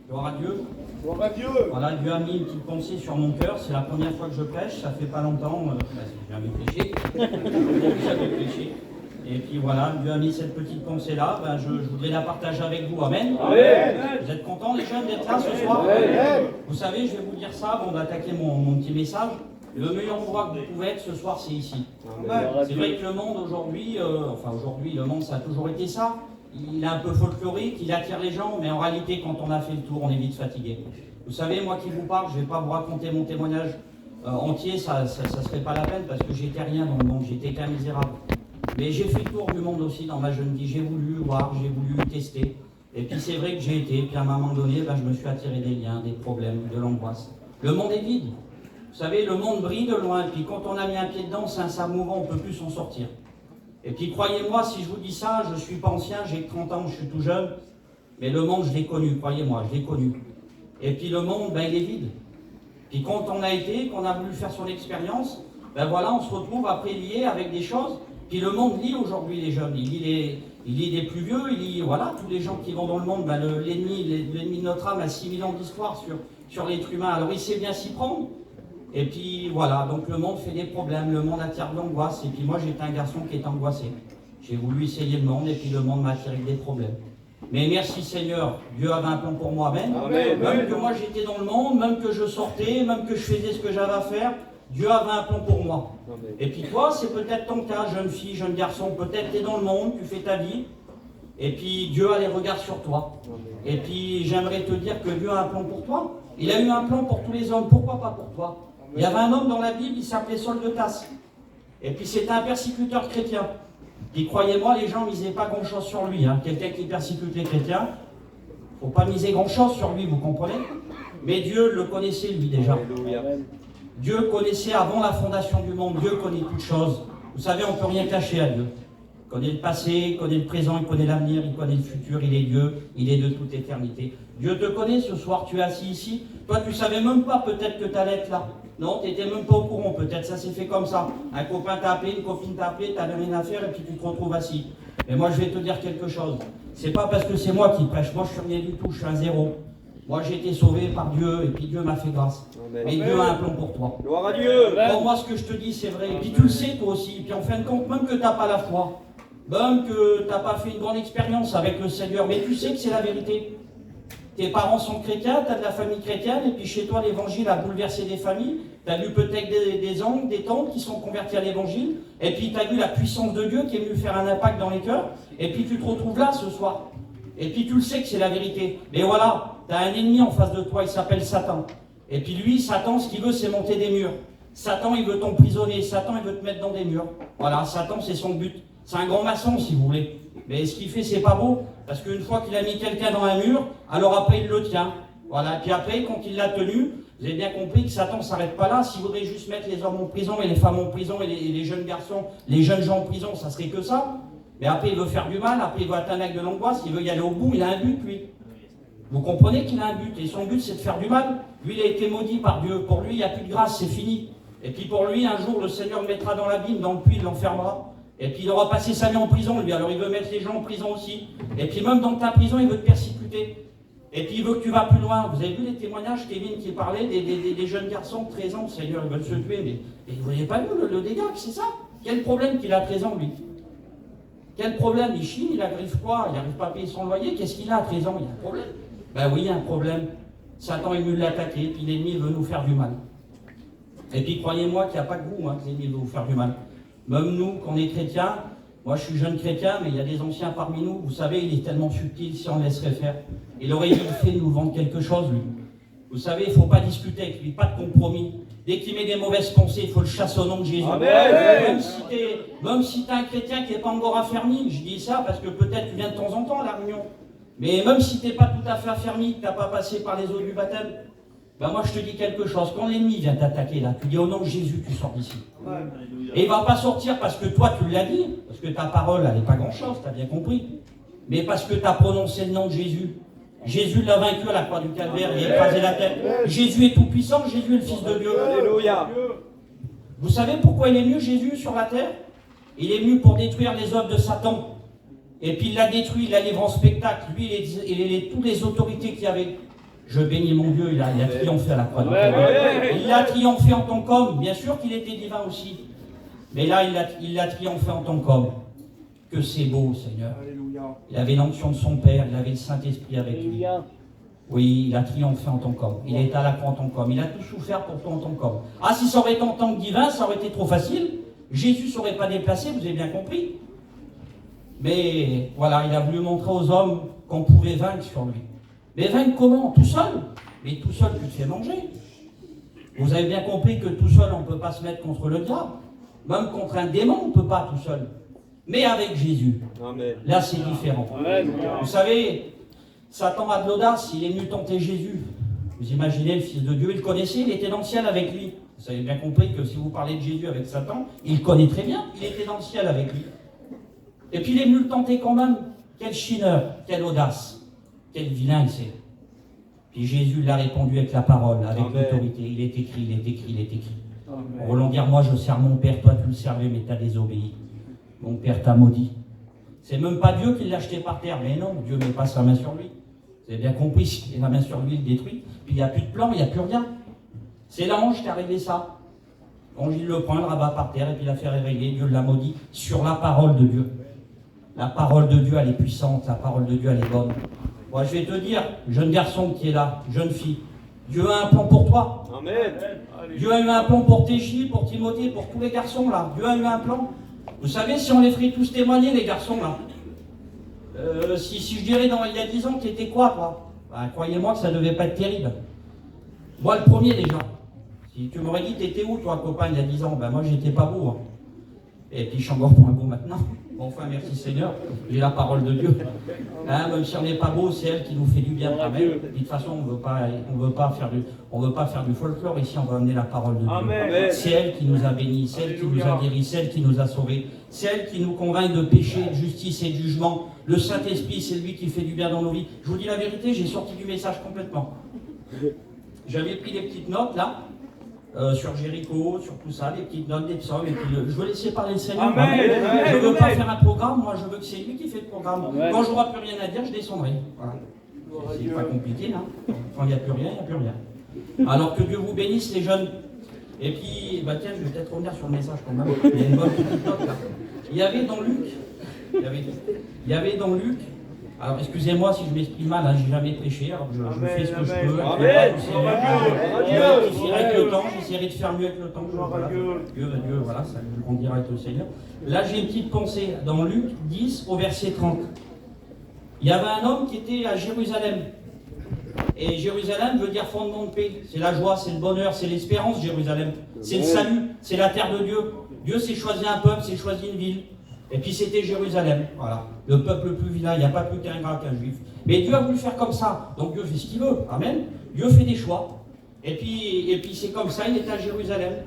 Gloire à Dieu. Gloire à Dieu. Voilà, Dieu a mis une petite pensée sur mon cœur. C'est la première fois que je prêche, ça fait pas longtemps. J'ai jamais prêché. J'ai jamais prêché. Et puis voilà, Dieu a mis cette petite pensée-là. Je voudrais la partager avec vous. Amen. Amen. Vous êtes contents, les jeunes, d'être là ce soir? Amen. Vous savez, je vais vous dire ça, on va attaquer mon petit message. Le meilleur endroit que vous pouvez être ce soir, c'est ici. C'est vrai que le monde aujourd'hui, le monde, ça a toujours été ça. Il est un peu folklorique, il attire les gens, mais en réalité, quand on a fait le tour, on est vite fatigué. Vous savez, moi qui vous parle, je ne vais pas vous raconter mon témoignage entier, ça serait pas la peine, parce que j'étais rien dans le monde, j'étais qu'un misérable. Mais j'ai fait le tour du monde aussi dans ma jeune vie, j'ai voulu voir, j'ai voulu tester. Et puis c'est vrai que j'ai été, puis à un moment donné, je me suis attiré des liens, des problèmes, de l'angoisse. Le monde est vide. Vous savez, le monde brille de loin, puis quand on a mis un pied dedans, c'est un sable mouvant, on ne peut plus s'en sortir. Et puis croyez-moi, si je vous dis ça, je ne suis pas ancien, j'ai 30 ans, je suis tout jeune, mais le monde, je l'ai connu, croyez-moi, je l'ai connu. Et puis le monde, il est vide. Puis quand on a été, qu'on a voulu faire son expérience, voilà, on se retrouve après lié avec des choses. Puis le monde lit aujourd'hui les jeunes, il lit des plus vieux, il lit, voilà, tous les gens qui vont dans le monde, l'ennemi de notre âme a 6000 ans d'histoire sur l'être humain, alors il sait bien s'y prendre. Et puis voilà, donc le monde fait des problèmes, le monde attire de l'angoisse, et puis moi j'étais un garçon qui est angoissé. J'ai voulu essayer le monde, et puis le monde m'a attiré des problèmes. Mais merci Seigneur, Dieu avait un plan pour moi, amen. Amen. Même que moi j'étais dans le monde, même que je sortais, même que je faisais ce que j'avais à faire, Dieu avait un plan pour moi. Amen. Et puis toi, c'est peut-être ton cas, jeune fille, jeune garçon, peut-être tu es dans le monde, tu fais ta vie, et puis Dieu a les regards sur toi. Amen. Et puis j'aimerais te dire que Dieu a un plan pour toi. Il a eu un plan pour tous les hommes, pourquoi pas pour toi? Il y avait un homme dans la Bible, il s'appelait Saul de Tasse. Et puis c'était un persécuteur chrétien. Et croyez-moi, les gens ne misaient pas grand-chose sur lui. Quelqu'un qui persécute les chrétiens, il ne faut pas miser grand-chose sur lui, vous comprenez? Mais Dieu le connaissait lui déjà. Dieu connaissait avant la fondation du monde. Dieu connaît toutes choses. Vous savez, on ne peut rien cacher à Dieu. Il connaît le passé, il connaît le présent, il connaît l'avenir, il connaît le futur, il est Dieu, il est de toute éternité. Dieu te connaît, ce soir tu es assis ici. Toi tu ne savais même pas peut-être que tu allais être là. Non, tu n'étais même pas au courant, peut-être ça s'est fait comme ça. Un copain t'a appelé, une copine t'a appelé, tu n'avais rien à faire et puis tu te retrouves assis. Mais moi je vais te dire quelque chose. C'est pas parce que c'est moi qui prêche, moi je suis rien du tout, je suis un zéro. Moi j'ai été sauvé par Dieu et puis Dieu m'a fait grâce. Amen. Et Dieu a un plan pour toi. Gloire à Dieu. Pour moi ce que je te dis c'est vrai. Et puis tu le sais toi aussi. Et puis en fin de compte, même que tu n'as pas la foi, même que tu n'as pas fait une grande expérience avec le Seigneur, mais tu sais que c'est la vérité. Tes parents sont chrétiens, tu as de la famille chrétienne, et puis chez toi l'évangile a bouleversé des familles. Tu as vu peut-être des oncles, des tantes qui sont convertis à l'évangile, et puis tu as vu la puissance de Dieu qui est venue faire un impact dans les cœurs, et puis tu te retrouves là ce soir. Et puis tu le sais que c'est la vérité. Mais voilà, tu as un ennemi en face de toi, il s'appelle Satan. Et puis lui, Satan, ce qu'il veut, c'est monter des murs. Satan, il veut t'emprisonner, Satan, il veut te mettre dans des murs. Voilà, Satan, c'est son but. C'est un grand maçon, si vous voulez. Mais ce qu'il fait, c'est pas beau. Parce qu'une fois qu'il a mis quelqu'un dans un mur, alors après, il le tient. Voilà. Puis après, quand il l'a tenu, vous avez bien compris que Satan ne s'arrête pas là. S'il voudrait juste mettre les hommes en prison et les femmes en prison et les jeunes garçons, les jeunes gens en prison, ça serait que ça. Mais après, il veut faire du mal. Après, il veut atteindre avec de l'angoisse. Il veut y aller au bout. Il a un but, lui. Vous comprenez qu'il a un but. Et son but, c'est de faire du mal. Lui, il a été maudit par Dieu. Pour lui, il n'y a plus de grâce. C'est fini. Et puis pour lui, un jour, le Seigneur le mettra dans l'abîme, dans le puits, il l'enfermera. Et puis il aura passé sa vie en prison, lui, alors il veut mettre les gens en prison aussi. Et puis même dans ta prison, il veut te persécuter. Et puis il veut que tu vas plus loin. Vous avez vu les témoignages, Kevin, qui parlait des jeunes garçons de 13 ans, Seigneur, ils veulent se tuer, mais vous voyez pas vu le dégât, c'est ça? Quel problème qu'il a à 13 ans, lui? Quel problème? Il chine, il agriffe quoi? Il n'arrive pas à payer son loyer, qu'est-ce qu'il a à 13 ans? Il y a un problème. Ben oui, il y a un problème. Satan est venu l'attaquer, puis l'ennemi veut nous faire du mal. Et puis croyez-moi qu'il n'y a pas que vous, que l'ennemi veut vous faire du mal. Même nous, qu'on est chrétiens, moi je suis jeune chrétien, mais il y a des anciens parmi nous, vous savez, il est tellement subtil si on le laisserait faire. Il aurait vite fait de nous vendre quelque chose, lui. Vous savez, il ne faut pas discuter avec lui, pas de compromis. Dès qu'il met des mauvaises pensées, il faut le chasser au nom de Jésus. Amen. Même si tu es un chrétien qui n'est pas encore affermi, je dis ça parce que peut-être tu viens de temps en temps à la réunion, mais même si tu n'es pas tout à fait affermi, que tu n'as pas passé par les eaux du baptême, ben moi je te dis quelque chose, quand l'ennemi vient t'attaquer là, tu dis au nom de Jésus, tu sors d'ici. Et il ne va pas sortir parce que toi tu l'as dit, parce que ta parole elle n'est pas grand chose, tu as bien compris, mais parce que tu as prononcé le nom de Jésus. Jésus l'a vaincu à la croix du calvaire, il a écrasé la tête. Jésus est tout puissant, Jésus est le Fils de Dieu. Alléluia. Vous savez pourquoi il est venu Jésus sur la terre? Il est venu pour détruire les œuvres de Satan. Et puis il l'a détruit, il l'a livré en spectacle, lui et toutes les autorités qu'il y avait. Je bénis mon Dieu, il a triomphé à la croix. Il a triomphé en tant qu'homme, bien sûr qu'il était divin aussi. Mais là, il a triomphé en tant qu'homme. Que c'est beau, Seigneur. Il avait l'onction de son Père, il avait le Saint-Esprit avec lui. Oui, il a triomphé en tant qu'homme. Il est à la croix en tant qu'homme. Il a tout souffert pour toi en tant qu'homme. Ah, si ça aurait été en tant que divin, ça aurait été trop facile. Jésus ne s'aurait pas déplacé, vous avez bien compris. Mais voilà, il a voulu montrer aux hommes qu'on pouvait vaincre sur lui. Mais vaincre comment? Tout seul? Mais tout seul, tu te fais manger. Vous avez bien compris que tout seul, on ne peut pas se mettre contre le diable. Même contre un démon, on ne peut pas tout seul. Mais avec Jésus, là c'est différent. Vous savez, Satan a de l'audace, il est venu tenter Jésus. Vous imaginez, le Fils de Dieu, il le connaissait, il était dans le ciel avec lui. Vous avez bien compris que si vous parlez de Jésus avec Satan, il le connaît très bien, il était dans le ciel avec lui. Et puis il est venu le tenter quand même. Quel chineur, quelle audace, quel vilain il c'est. Puis Jésus l'a répondu avec la parole, avec l'autorité. Il est écrit, il est écrit, il est écrit. En voulant dire, moi je sers mon Père, toi tu le servais, mais tu as désobéi. Mon Père t'a maudit. C'est même pas Dieu qui l'a jeté par terre, mais non, Dieu ne met pas sa main sur lui. Vous avez bien compris, si la main sur lui, il détruit. Puis il n'y a plus de plan, il n'y a plus rien. C'est l'ange qui a réglé ça. L'ange, il le prend, le rabat par terre, et puis il l'a fait réveiller. Dieu l'a maudit sur la parole de Dieu. La parole de Dieu, elle est puissante. La parole de Dieu, elle est bonne. Moi, je vais te dire, jeune garçon qui est là, jeune fille, Dieu a un plan pour toi. Amen. Dieu a eu un plan pour Téchi, pour Timothée, pour tous les garçons là. Dieu a eu un plan. Vous savez, si on les ferait tous témoigner, les garçons là, si je dirais il y a 10 ans, tu étais quoi, toi? Ben, croyez-moi que ça ne devait pas être terrible. Moi, le premier déjà. Si tu m'aurais dit, t'étais où, toi, copain, il y a 10 ans? Ben, moi, j'étais pas beau. Hein. Et puis, je suis encore point beau maintenant. Bon, enfin, merci Seigneur, j'ai la parole de Dieu. Hein, même si on n'est pas beau, c'est elle qui nous fait du bien quand même. De toute façon, on veut pas faire du folklore ici, on va amener la parole de Dieu. Amen. C'est elle qui nous a bénis, c'est elle qui nous a guéris, c'est elle qui nous a sauvés, c'est elle qui nous convainc de péché, de justice et de jugement. Le Saint-Esprit, c'est lui qui fait du bien dans nos vies. Je vous dis la vérité, j'ai sorti du message complètement. J'avais pris des petites notes là. Sur Jéricho, sur tout ça, des petites notes, des psaumes, et puis je veux laisser parler le Seigneur. Amen. Je ne veux pas faire un programme, moi je veux que c'est lui qui fait le programme. Amen. Quand je n'aurai plus rien à dire, je descendrai. Voilà. C'est pas compliqué, là. Quand il n'y a plus rien, il n'y a plus rien. Alors que Dieu vous bénisse, les jeunes. Et puis, bah tiens, je vais peut-être revenir sur le message quand même. Il y a une bonne petite note là. Il y avait dans Luc, alors excusez-moi si je m'exprime mal, hein, j'ai jamais prêché, alors je fais ce que je peux. Je rectifierai avec le temps, j'essaierai de faire mieux avec le temps. Voilà. Dieu, voilà, ça on dira avec le Seigneur. Là j'ai une petite pensée, dans Luc 10 au verset 30. Il y avait un homme qui était à Jérusalem. Et Jérusalem veut dire fondement de paix. C'est la joie, c'est le bonheur, c'est l'espérance, Jérusalem. C'est le salut, c'est la terre de Dieu. Dieu s'est choisi un peuple, s'est choisi une ville. Et puis c'était Jérusalem, voilà, le peuple le plus vilain, il n'y a pas plus qu'un gras qu'un juif. Mais Dieu a voulu faire comme ça, donc Dieu fait ce qu'il veut, amen. Dieu fait des choix. Et puis c'est comme ça, il est à Jérusalem.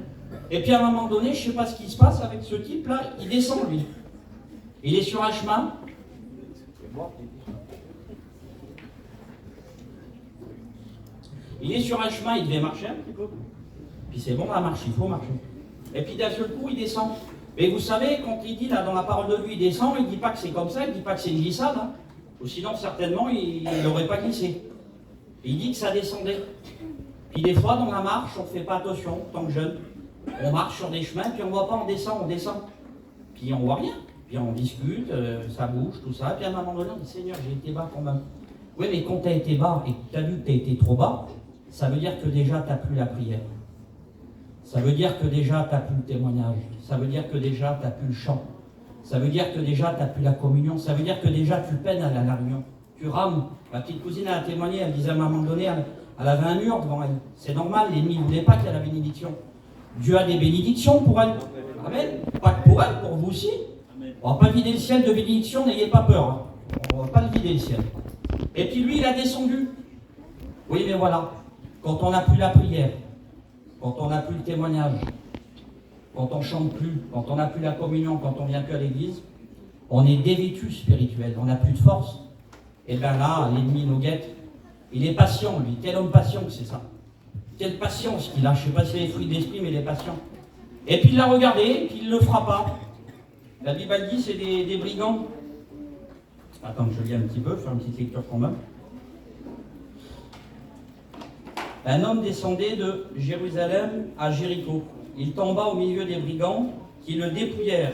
Et puis à un moment donné, je ne sais pas ce qui se passe avec ce type-là, il descend lui. Il est sur un chemin. Il est sur un chemin, il devait marcher un petit peu. Puis c'est bon, la marche, il faut marcher. Et puis d'un seul coup, il descend. Mais vous savez, quand il dit là dans la parole de lui, il descend, il ne dit pas que c'est comme ça, il ne dit pas que c'est une glissade. Hein. Ou sinon, certainement, il n'aurait pas glissé. Il dit que ça descendait. Puis des fois, dans la marche, on ne fait pas attention, tant que jeune. On marche sur des chemins, puis on ne voit pas, on descend. Puis on ne voit rien. Puis on discute, ça bouge, tout ça. Puis à un moment donné, on dit, Seigneur, j'ai été bas quand même. Oui, mais quand tu as été bas et que tu as vu que tu as été trop bas, ça veut dire que déjà, tu n'as plus la prière. Ça veut dire que déjà, tu n'as plus le témoignage. Ça veut dire que déjà, tu n'as plus le chant. Ça veut dire que déjà, tu n'as plus la communion. Ça veut dire que déjà, tu peines à la réunion. Tu rames. Ma petite cousine, elle a témoigné, elle disait à un moment donné, elle avait un mur devant elle. C'est normal, l'ennemi ne voulait pas qu'il y ait la bénédiction. Dieu a des bénédictions pour elle. Amen. Pas que pour elle, pour vous aussi. On ne va pas vider le ciel de bénédiction, n'ayez pas peur. Hein. On ne va pas le vider le ciel. Et puis lui, il a descendu. Oui, mais voilà. Quand on n'a plus la prière, quand on n'a plus le témoignage, quand on ne chante plus, quand on n'a plus la communion, quand on ne vient plus à l'église, on est dévêtu spirituel, on n'a plus de force. Et bien là, l'ennemi nous guette. Il est patient, lui. Quel homme patient que c'est ça. Quelle patience qu'il a. Je ne sais pas si c'est les fruits d'esprit, mais il est patient. Et puis il l'a regardé, puis il ne le fera pas. La Bible dit c'est des brigands. Attends que je lis un petit peu, faire une petite lecture quand même. Un homme descendait de Jérusalem à Jéricho. Il tomba au milieu des brigands qui le dépouillèrent,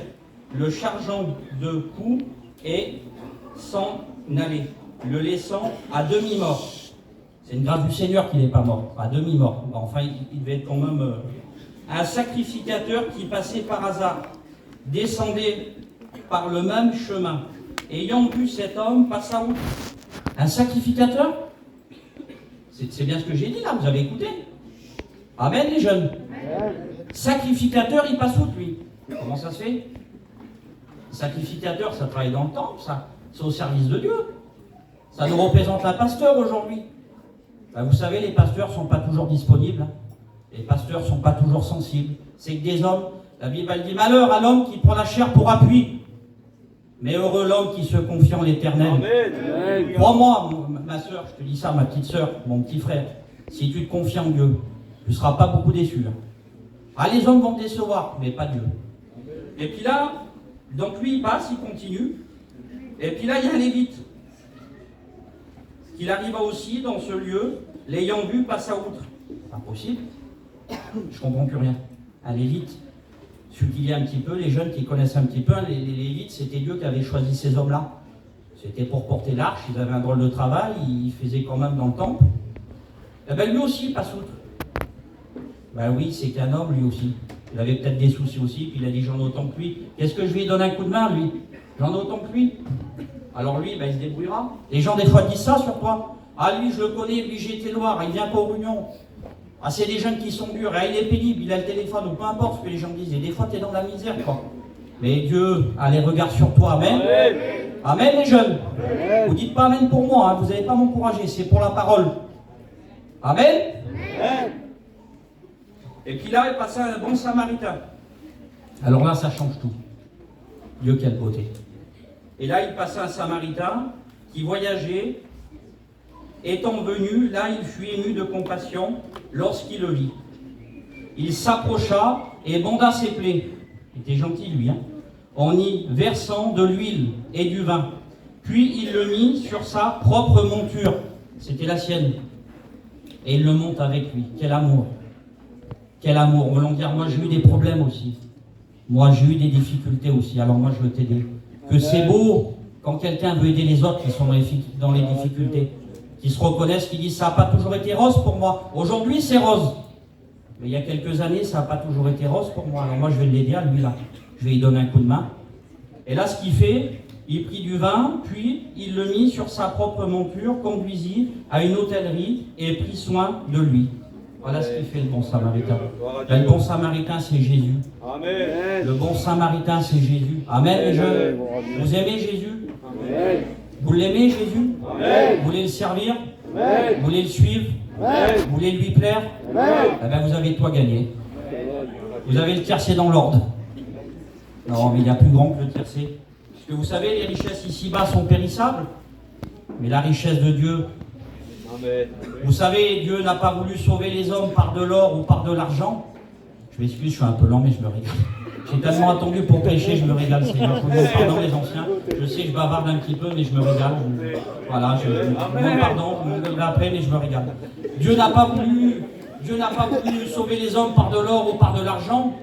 le chargeant de coups et s'en allaient, le laissant à demi-mort. C'est une grâce du Seigneur qu'il n'est pas mort, à demi-mort. Enfin, il devait être quand même... Un sacrificateur qui passait par hasard descendait par le même chemin. Ayant vu cet homme, passa outre. Un sacrificateur? C'est bien ce que j'ai dit là, vous avez écouté? Amen les jeunes. Sacrificateur, il passe outre lui. Comment ça se fait? Sacrificateur, ça travaille dans le temple, ça. C'est au service de Dieu. Ça nous représente la pasteur aujourd'hui. Ben, vous savez, les pasteurs ne sont pas toujours disponibles. Les pasteurs ne sont pas toujours sensibles. C'est que des hommes, la Bible elle dit malheur à l'homme qui prend la chair pour appui. Mais heureux l'homme qui se confie en l'Éternel. Crois-moi, ma soeur, je te dis ça, ma petite soeur, mon petit frère, si tu te confies en Dieu, tu ne seras pas beaucoup déçu. Ah, les hommes vont te décevoir, mais pas Dieu. Et puis là, donc lui il passe, il continue. Et puis là, il y a un Lévite. Il arriva aussi dans ce lieu, l'ayant vu, passa outre. Impossible. Je ne comprends plus rien. Un Lévite, celui qui lit un petit peu, les jeunes qui connaissent un petit peu, les Lévites, c'était Dieu qui avait choisi ces hommes-là. C'était pour porter l'arche, ils avaient un drôle de travail, ils faisaient quand même dans le temple. Et bien lui aussi, il passe outre. Ben oui, c'est qu'un homme, lui aussi. Il avait peut-être des soucis aussi, puis il a dit j'en ai autant que lui. Qu'est-ce que je lui donne un coup de main, lui? J'en ai autant que lui. Alors lui, ben, il se débrouillera. Les gens, des fois, disent ça sur toi. Ah, lui, je le connais, lui, j'ai été noir, il vient pas aux réunions. Ah, c'est des jeunes qui sont durs, ah, il est pénible, il a le téléphone, ou peu importe ce que les gens disent. Et des fois, tu es dans la misère, quoi. Mais Dieu a les regards sur toi, amen. Amen, amen les jeunes. Amen. Vous dites pas amen pour moi, hein, vous n'allez pas m'encourager, c'est pour la parole. Amen. Amen. Et puis là, il passait un bon samaritain. Alors là, ça change tout. Dieu, quelle beauté. Et là, il passait un samaritain qui voyageait. Étant venu, là, il fut ému de compassion lorsqu'il le vit. Il s'approcha et banda ses plaies. Il était gentil, lui, hein, en y versant de l'huile et du vin. Puis il le mit sur sa propre monture. C'était la sienne. Et il le monte avec lui. Quel amour. Quel amour. Volontaire, moi, j'ai eu des problèmes aussi. Moi, j'ai eu des difficultés aussi. Alors moi, je veux t'aider. Que c'est beau quand quelqu'un veut aider les autres qui sont dans les difficultés. Qui se reconnaissent, qui disent ça n'a pas toujours été rose pour moi. Aujourd'hui, c'est rose. Mais il y a quelques années, ça n'a pas toujours été rose pour moi. Alors moi, je vais l'aider à lui, là. Je vais lui donner un coup de main. Et là, ce qu'il fait, il prit du vin, puis il le mit sur sa propre monture, conduisit à une hôtellerie et prit soin de lui. Voilà ce qu'il fait le bon samaritain. Le bon samaritain, c'est Jésus. Amen. Le bon samaritain, c'est Jésus. Amen, les jeunes. Vous aimez Jésus? Amen. Vous l'aimez, Jésus? Amen. Vous voulez le servir? Amen. Vous voulez le suivre? Amen. Vous voulez lui plaire? Amen. Eh bien, vous avez toi gagné. Vous avez le tiercé dans l'ordre. Non, mais il y a plus grand que le tiercé. Parce que vous savez, les richesses ici-bas sont périssables. Mais la richesse de Dieu... Amen. Vous savez, Dieu n'a pas voulu sauver les hommes par de l'or ou par de l'argent. Je m'excuse, je suis un peu lent, mais je me régale. J'ai tellement attendu pour pêcher, je me régale, Seigneur. Je vous demande pardon, les anciens. Je sais que je bavarde un petit peu, mais je me régale. Voilà, je vous demande pardon, je m'engueulerai après, mais je me régale. Dieu n'a pas voulu sauver les hommes par de l'or ou par de l'argent.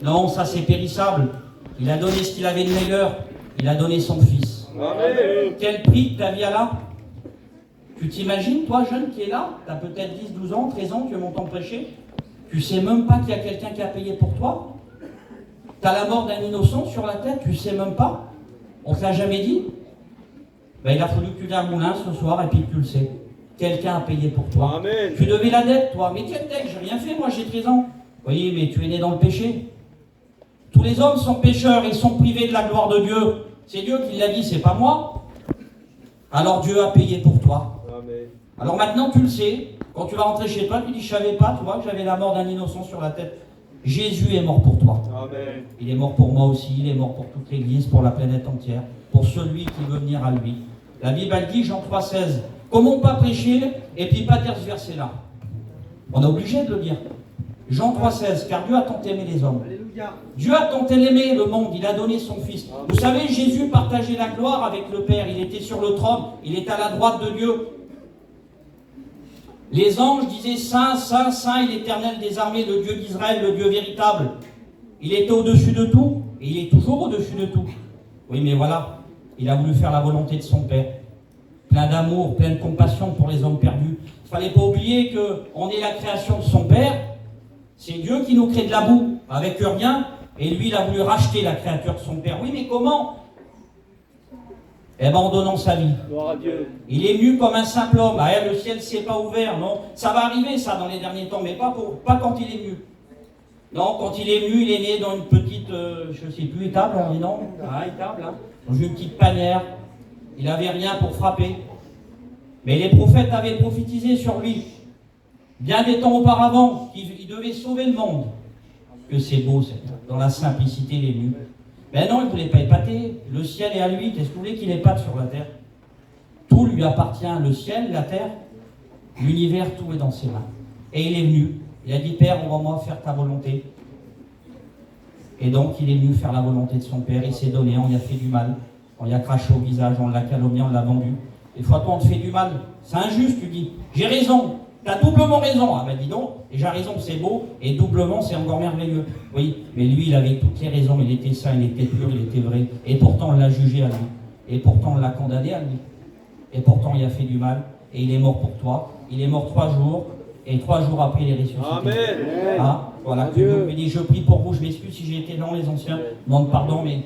Non, ça c'est périssable. Il a donné ce qu'il avait de meilleur. Il a donné son Fils. Amen. Quel prix ta vie a là? Tu t'imagines, toi, jeune qui est là, tu as peut-être 10, 12 ans, 13 ans, tu m'entends prêcher. Tu sais même pas qu'il y a quelqu'un qui a payé pour toi. Tu as la mort d'un innocent sur la tête, tu sais même pas. On ne te l'a jamais dit. Ben, il a fallu que tu viennes à Moulin ce soir et puis que tu le sais. Quelqu'un a payé pour toi. Amen. Tu devais la dette, toi. Mais quelle dette? J'ai rien fait, moi, j'ai 13 ans. Oui, mais tu es né dans le péché. Tous les hommes sont pécheurs, ils sont privés de la gloire de Dieu. C'est Dieu qui l'a dit, c'est pas moi. Alors Dieu a payé pour toi. Amen. Alors maintenant tu le sais, quand tu vas rentrer chez toi, tu dis je savais pas, tu vois, que j'avais la mort d'un innocent sur la tête. Jésus est mort pour toi. Amen. Il est mort pour moi aussi, il est mort pour toute l'Église, pour la planète entière, pour celui qui veut venir à lui. La Bible elle dit, Jean 3,16, comment pas prêcher et puis pas dire ce verset-là? On est obligé de le dire. Jean 3,16, car Dieu a tant aimé les hommes Dieu a tant aimé le monde, il a donné son Fils. Vous savez, Jésus partageait la gloire avec le Père. Il était sur le trône, il était à la droite de Dieu. Les anges disaient Saint, Saint, Saint est l'Éternel des armées, le Dieu d'Israël, le Dieu véritable. Il était au-dessus de tout, et il est toujours au-dessus de tout. Oui, mais voilà, il a voulu faire la volonté de son Père. Plein d'amour, plein de compassion pour les hommes perdus. Il ne fallait pas oublier qu'on est la création de son Père. C'est Dieu qui nous crée de la boue, avec rien, et lui, il a voulu racheter la créature de son Père. Oui, mais comment? Eh bien, en donnant sa vie. Gloire à Dieu. Il est venu comme un simple homme. Ah, le ciel ne s'est pas ouvert, non. Ça va arriver, ça, dans les derniers temps, mais pas quand il est venu. Non, quand il est venu, il est né dans une petite, je ne sais plus, étable, on dit non? Ah, étable, hein. Dans une petite panière. Il n'avait rien pour frapper. Mais les prophètes avaient prophétisé sur lui, bien des temps auparavant, qu'il devait sauver le monde. Que c'est beau, dans la simplicité, il est venu. Mais non, il ne voulait pas épater. Le ciel est à lui. Qu'est-ce que vous voulez qu'il épate sur la terre? Tout lui appartient. Le ciel, la terre, l'univers, tout est dans ses mains. Et il est venu. Il a dit, Père, envoie-moi faire ta volonté. Et donc, il est venu faire la volonté de son Père. Il s'est donné, on lui a fait du mal. On lui a craché au visage, on l'a calomnié, on l'a vendu. Des fois, toi, on te fait du mal. C'est injuste, tu dis. J'ai raison. Tu as doublement raison. Ah ben dis donc, déjà raison, c'est beau, et doublement, c'est encore merveilleux. Oui, mais lui, il avait toutes les raisons. Il était saint, il était pur, il était vrai. Et pourtant, on l'a jugé à lui. Et pourtant, on l'a condamné à lui. Et pourtant, il a fait du mal. Et il est mort pour toi. Il est mort 3 jours. Et 3 jours après, il est ressuscité. Amen. Ah, voilà. Que Dieu me dit, je prie pour vous. Je m'excuse si j'ai été long, les anciens. Demande pardon, mais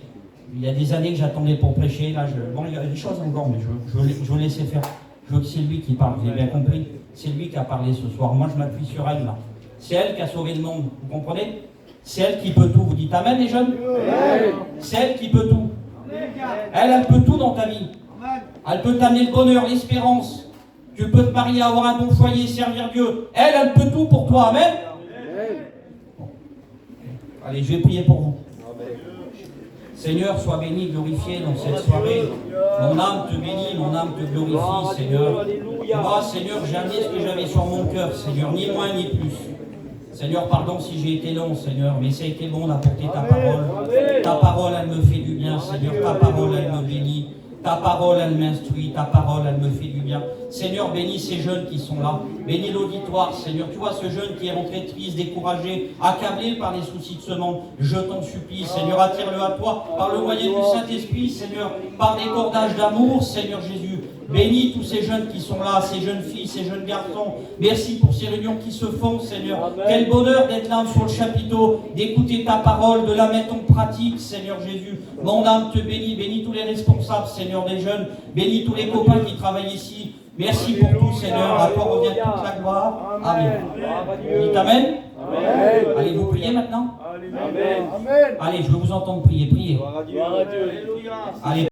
il y a des années que j'attendais pour prêcher. Là, bon, il y a des choses encore, mais je veux laisser faire. Je veux que c'est lui qui parle. Vous avez bien compris? C'est lui qui a parlé ce soir. Moi, je m'appuie sur elle, là. C'est elle qui a sauvé le monde. Vous comprenez? C'est elle qui peut tout. Vous dites Amen, les jeunes? C'est elle qui peut tout. Elle peut tout dans ta vie. Elle peut t'amener le bonheur, l'espérance. Tu peux te marier, avoir un bon foyer, servir Dieu. Elle peut tout pour toi. Amen. Bon. Allez, je vais prier pour vous. Seigneur, sois béni, glorifié dans cette soirée. Mon âme te bénit, mon âme te glorifie, Seigneur. Moi, Seigneur, j'ai amené ce que j'avais sur mon cœur, Seigneur, ni moins ni plus. Seigneur, pardon si j'ai été long, Seigneur, mais ça a été bon d'apporter ta parole. Ta parole, elle me fait du bien, Seigneur. Ta parole, elle me bénit. Ta parole, elle m'instruit. Ta parole, elle me fait du bien. Seigneur, bénis ces jeunes qui sont là. Bénis l'auditoire, Seigneur. Tu vois ce jeune qui est rentré triste, découragé, accablé par les soucis de ce monde. Je t'en supplie, Seigneur, attire-le à toi par le moyen du Saint-Esprit, Seigneur, par des cordages d'amour, Seigneur Jésus. Bénis tous ces jeunes qui sont là, ces jeunes filles, ces jeunes garçons. Merci pour ces réunions qui se font, Seigneur. Amen. Quel bonheur d'être là sur le chapiteau, d'écouter ta parole, de la mettre en pratique, Seigneur Jésus. Mon âme te bénit, bénis tous les responsables, Seigneur, des jeunes. Bénis tous les copains qui travaillent ici. Merci pour tout, Seigneur. À toi revient toute la gloire. Amen. Dites Amen. Amen. Allez, vous priez maintenant? Amen. Allez, je veux vous entendre prier. Priez. Gloire à Dieu. Allez.